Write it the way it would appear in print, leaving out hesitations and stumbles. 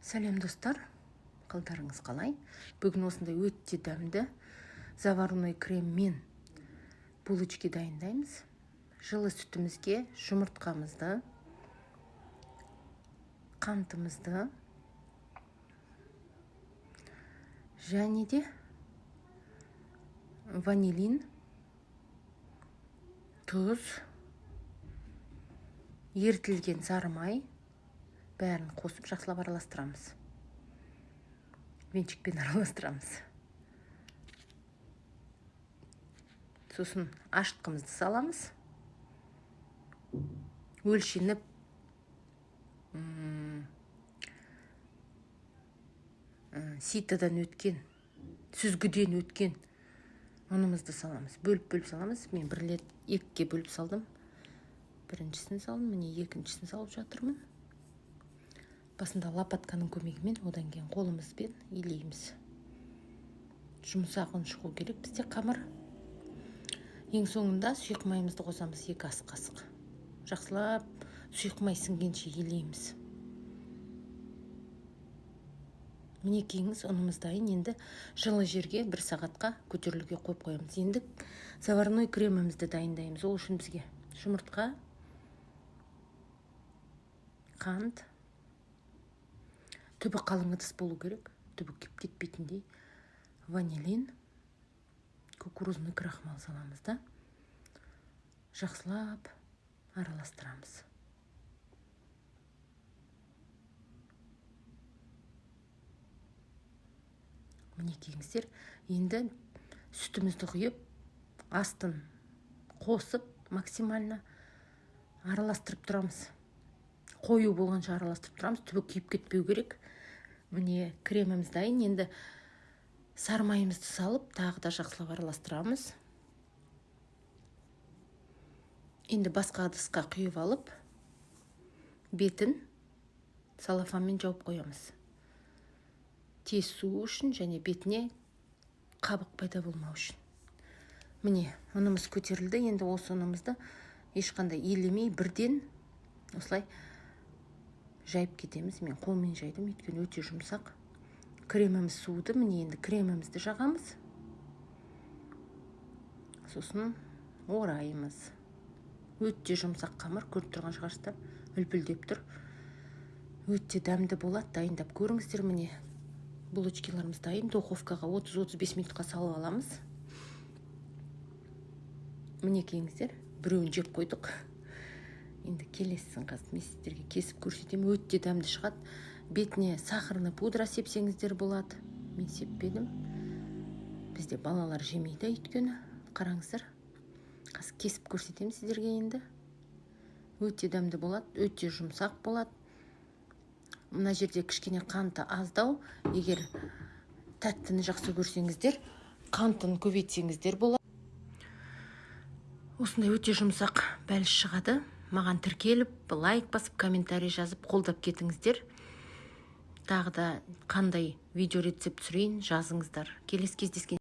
Сәлем достар, қалдарыңыз қалай? Бүгін осындай өтте дәмді заварной креммен булочки дайындаймыз. Жылы сүтімізге жұмыртқамызды, қантымызды және де ванилин, тұз, ерітілген сары май бәрін қосып жақсылап араластырамыз. Венчикпен араластырамыз. Сосын ашытқымызды саламыз. Өлшеніп ситадан өткен, сүзгіден өткен ұнымызды саламыз. Бөліп саламыз. Мен бір рет екіге бөліп салдым. Біріншісін салдым, міне екіншісін салып жатырмын. Басында лопатканың көмегімен, одан кейін қолымызбен илейміз. Жұмсақ ұн шығу керек бізде қамыр. Ең соңында сұйық майымызды қосамыз, 2 ас қасық. Жақсылап сұйық май сіңгенше илейміз. Мінекейіңіз ұнымыз дайын. Енді жылы жерге 1 сағатқа көтерілуге қойып қоямыз. Енді заварной кремімізді дайындаймыз. Ол үшін бізге жұмыртқа, қант, түбі қалың ыдыс болу керек, түбі кеп кетпейтіндей, ванилин, кукурузный крахмал саламыз да, жақсылап араластырамыз. Мінекейіңіздер, енді сүтімізді құйып, астын қосып, максимально араластырып тұрамыз. Қою болғанша араластырып тұрамыз, түбі күйіп кетпеу керек. Міне креміміз дайын. Енді сары майымызды салып, тағы да жақсылап араластырамыз. Енді басқа ыдысқа құйып алып, бетін салафанмен жауып қоямыз. Тез суы үшін және бетіне қабық пайда болмау үшін. Міне, ұнымыз көтерілді. Енді осы ұнымызды ешқандай елемей бірден осылай жайып кетеміз. Мен қолмен жайдым, өйткені өте жұмсақ. Креміміз суыды. Міне енді кремімізді жағамыз. Сосын ораймыз. Өте жұмсақ қамыр, көріп тұрған шығарсыздар, үлпілдеп тұр. Өте дәмді болады. Дайындап көріңіздер. Міне булочкаларымыз дайын. Духовкаға 30-35 минутқа салып аламыз. Мінекейіңіздер, біреуін жеп қойдық. Енді келесісін қазір мен сіздерге кесіп көрсетемін. Өте дәмді шығады. Бетіне сахарный пудра сепсеңіздер болады. Мен сеппедім. Бізде балалар жемейді өйткені. Қараңыздар. Қазір кесіп көрсетемін сіздерге енді. Өте дәмді болады. Өте жұмсақ болады. Мына жерде кішкене қанты аздау. Егер тәттіні жақсы көрсеңіздер, қантын көбейтсеңіздер болады. Осындай өте жұмсақ бәліш шығады. Маған тіркеліп, лайк басып, комментарий жазып, қолдап кетіңіздер. Тағы да қандай видео рецепт түсірейін жазыңыздар. Келесі кездескен